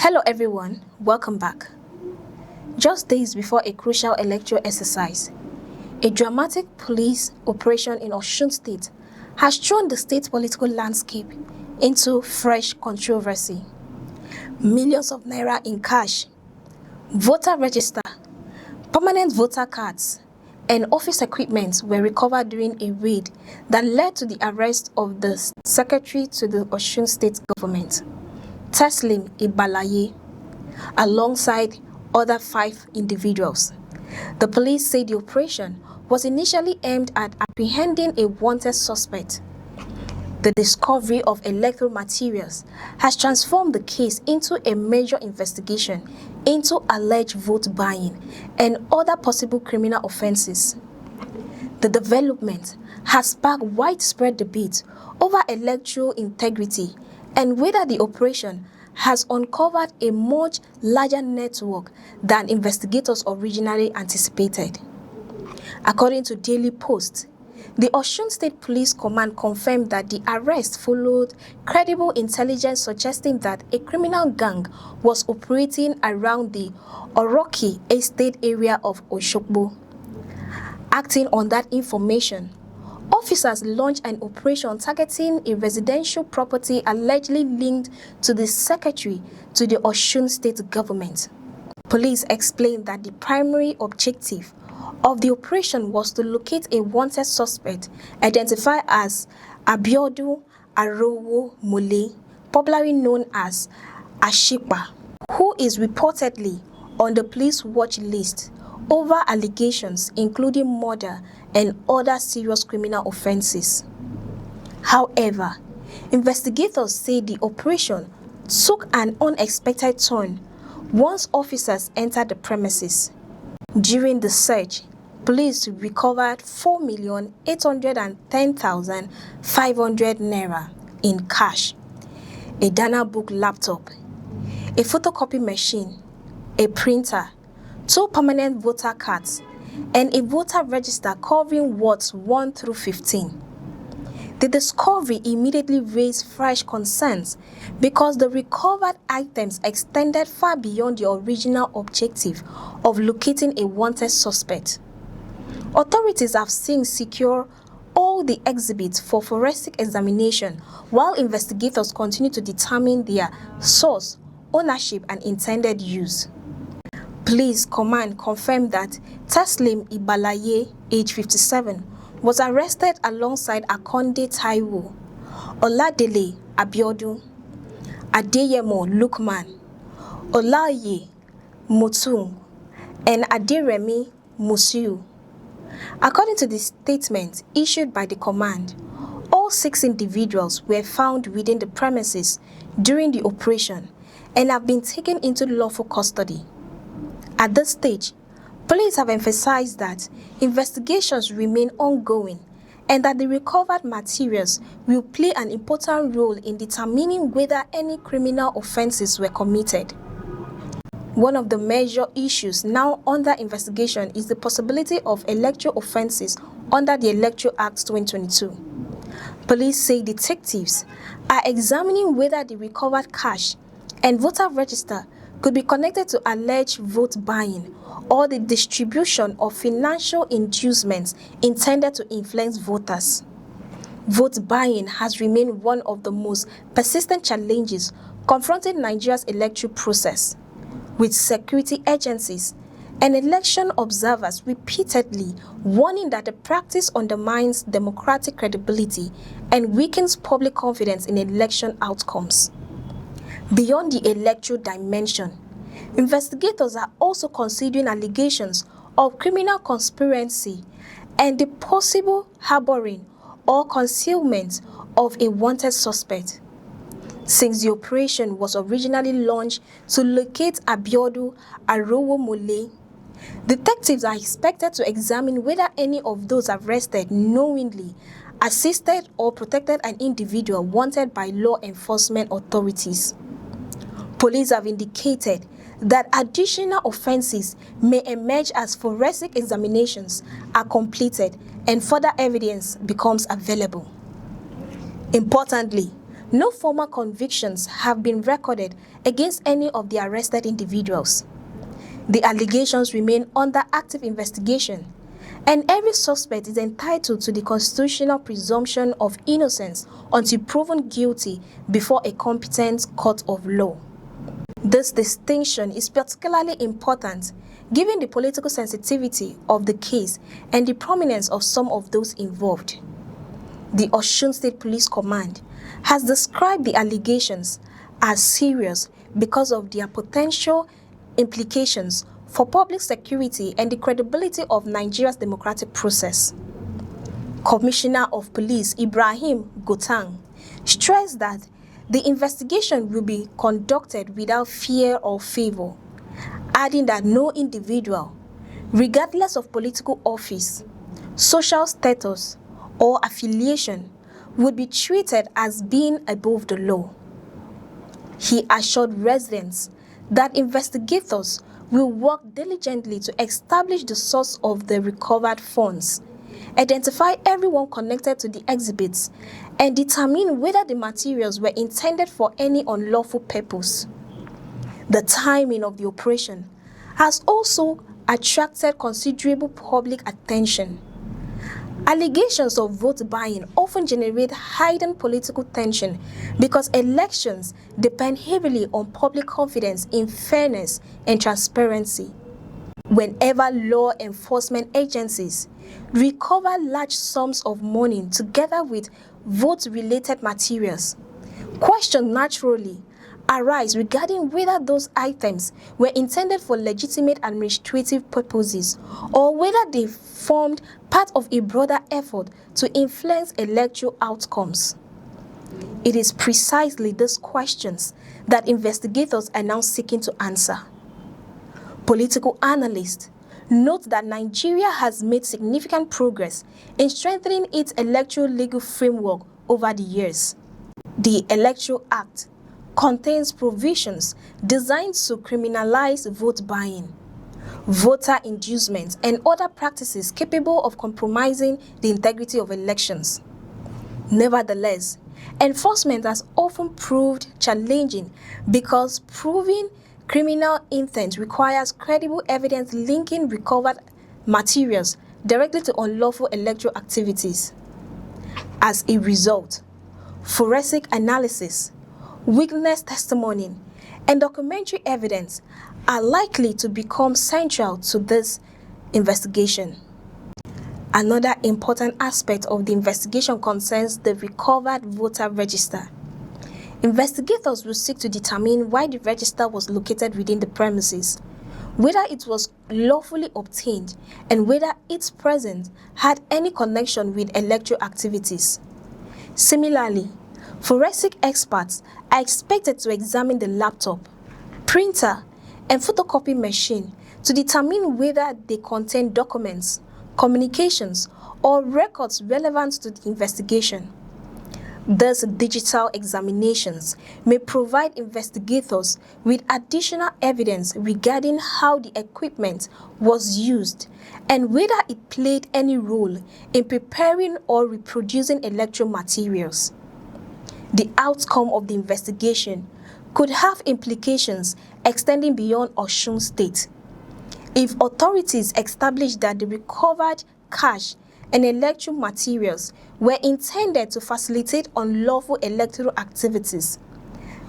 Hello everyone, welcome back. Just days before a crucial electoral exercise, a dramatic police operation in Osun State has thrown the state political landscape into fresh controversy. Millions of naira in cash, voter register, permanent voter cards, and office equipment were recovered during a raid that led to the arrest of the secretary to the Osun State government, Teslim Ibalaye, alongside other 5 individuals. The police say the operation was initially aimed at apprehending a wanted suspect. The discovery of electoral materials has transformed the case into a major investigation into alleged vote buying and other possible criminal offenses. The development has sparked widespread debate over electoral integrity and whether the operation has uncovered a much larger network than investigators originally anticipated. According to Daily Post, the Osun State Police Command confirmed that the arrest followed credible intelligence suggesting that a criminal gang was operating around the Oroki Estate area of Oshogbo. Acting on that information, officers launched an operation targeting a residential property allegedly linked to the secretary to the Osun State government. Police explained that the primary objective of the operation was to locate a wanted suspect identified as Abiodun Arowo Mole, popularly known as Ashipa, who is reportedly on the police watch list over allegations including murder and other serious criminal offenses. However, investigators say the operation took an unexpected turn once officers entered the premises. During the search, police recovered 4,810,500 naira in cash, a Dana book laptop, a photocopy machine, a printer, 2 permanent voter cards, and a voter register covering wards 1 through 15. The discovery immediately raised fresh concerns because the recovered items extended far beyond the original objective of locating a wanted suspect. Authorities have since secured all the exhibits for forensic examination while investigators continue to determine their source, ownership, and intended use. Police command confirmed that Teslim Ibalaye, age 57, was arrested alongside Akonde Taiwo, Oladele Abiodun, Adeyemo Lukman, Olaye Motung, and Aderemi Musiu. According to the statement issued by the command, all 6 individuals were found within the premises during the operation and have been taken into lawful custody. At this stage, police have emphasized that investigations remain ongoing and that the recovered materials will play an important role in determining whether any criminal offenses were committed. One of the major issues now under investigation is the possibility of electoral offenses under the Electoral Act 2022. Police say detectives are examining whether the recovered cash and voter register could be connected to alleged vote buying or the distribution of financial inducements intended to influence voters. Vote buying has remained one of the most persistent challenges confronting Nigeria's electoral process, with security agencies and election observers repeatedly warning that the practice undermines democratic credibility and weakens public confidence in election outcomes. Beyond the electoral dimension, investigators are also considering allegations of criminal conspiracy and the possible harboring or concealment of a wanted suspect. Since the operation was originally launched to locate Abiodun Arowo Mole, detectives are expected to examine whether any of those arrested knowingly assisted or protected an individual wanted by law enforcement authorities. Police have indicated that additional offenses may emerge as forensic examinations are completed and further evidence becomes available. Importantly, no formal convictions have been recorded against any of the arrested individuals. The allegations remain under active investigation, and every suspect is entitled to the constitutional presumption of innocence until proven guilty before a competent court of law. This distinction is particularly important given the political sensitivity of the case and the prominence of some of those involved. The Osun State Police Command has described the allegations as serious because of their potential implications for public security and the credibility of Nigeria's democratic process. Commissioner of Police Ibrahim Gotang stressed that the investigation will be conducted without fear or favor, adding that no individual, regardless of political office, social status, or affiliation, would be treated as being above the law. He assured residents that investigators will work diligently to establish the source of the recovered funds, identify everyone connected to the exhibits, and determine whether the materials were intended for any unlawful purpose. The timing of the operation has also attracted considerable public attention. Allegations of vote buying often generate heightened political tension because elections depend heavily on public confidence in fairness and transparency. Whenever law enforcement agencies recover large sums of money together with vote-related materials, questions naturally arise regarding whether those items were intended for legitimate administrative purposes or whether they formed part of a broader effort to influence electoral outcomes. It is precisely these questions that investigators are now seeking to answer. Political analysts note that Nigeria has made significant progress in strengthening its electoral legal framework over the years. The Electoral Act contains provisions designed to criminalize vote buying, voter inducement, and other practices capable of compromising the integrity of elections. Nevertheless, enforcement has often proved challenging because proving criminal intent requires credible evidence linking recovered materials directly to unlawful electoral activities. As a result, forensic analysis, witness testimony, and documentary evidence are likely to become central to this investigation. Another important aspect of the investigation concerns the recovered voter register. Investigators will seek to determine why the register was located within the premises, whether it was lawfully obtained, and whether its presence had any connection with electoral activities. Similarly, forensic experts are expected to examine the laptop, printer, and photocopy machine to determine whether they contain documents, communications, or records relevant to the investigation. These digital examinations may provide investigators with additional evidence regarding how the equipment was used and whether it played any role in preparing or reproducing electoral materials. The outcome of the investigation could have implications extending beyond Osun State. If authorities establish that the recovered cash and electoral materials were intended to facilitate unlawful electoral activities,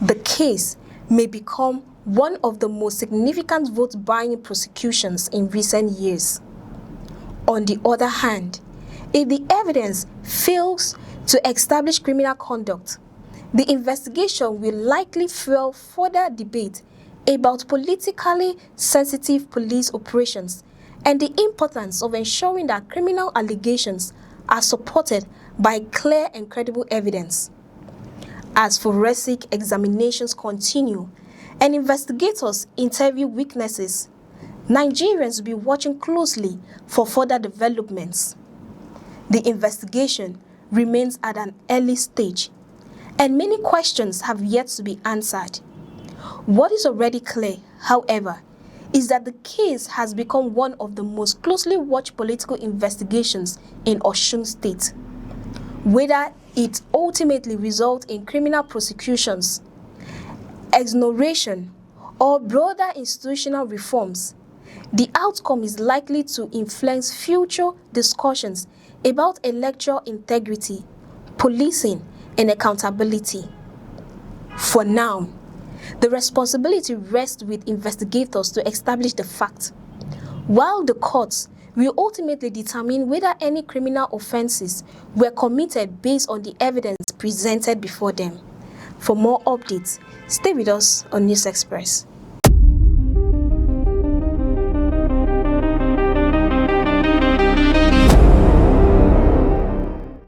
the case may become one of the most significant vote-buying prosecutions in recent years. On the other hand, if the evidence fails to establish criminal conduct, the investigation will likely fuel further debate about politically sensitive police operations and the importance of ensuring that criminal allegations are supported by clear and credible evidence. As forensic examinations continue and investigators interview witnesses, Nigerians will be watching closely for further developments. The investigation remains at an early stage, and many questions have yet to be answered. What is already clear, however, is that the case has become one of the most closely watched political investigations in Osun State. Whether it ultimately results in criminal prosecutions, exoneration, or broader institutional reforms, the outcome is likely to influence future discussions about electoral integrity, policing, and accountability. For now, the responsibility rests with investigators to establish the fact, while the courts will ultimately determine whether any criminal offenses were committed based on the evidence presented before them. For more updates, stay with us on News Express.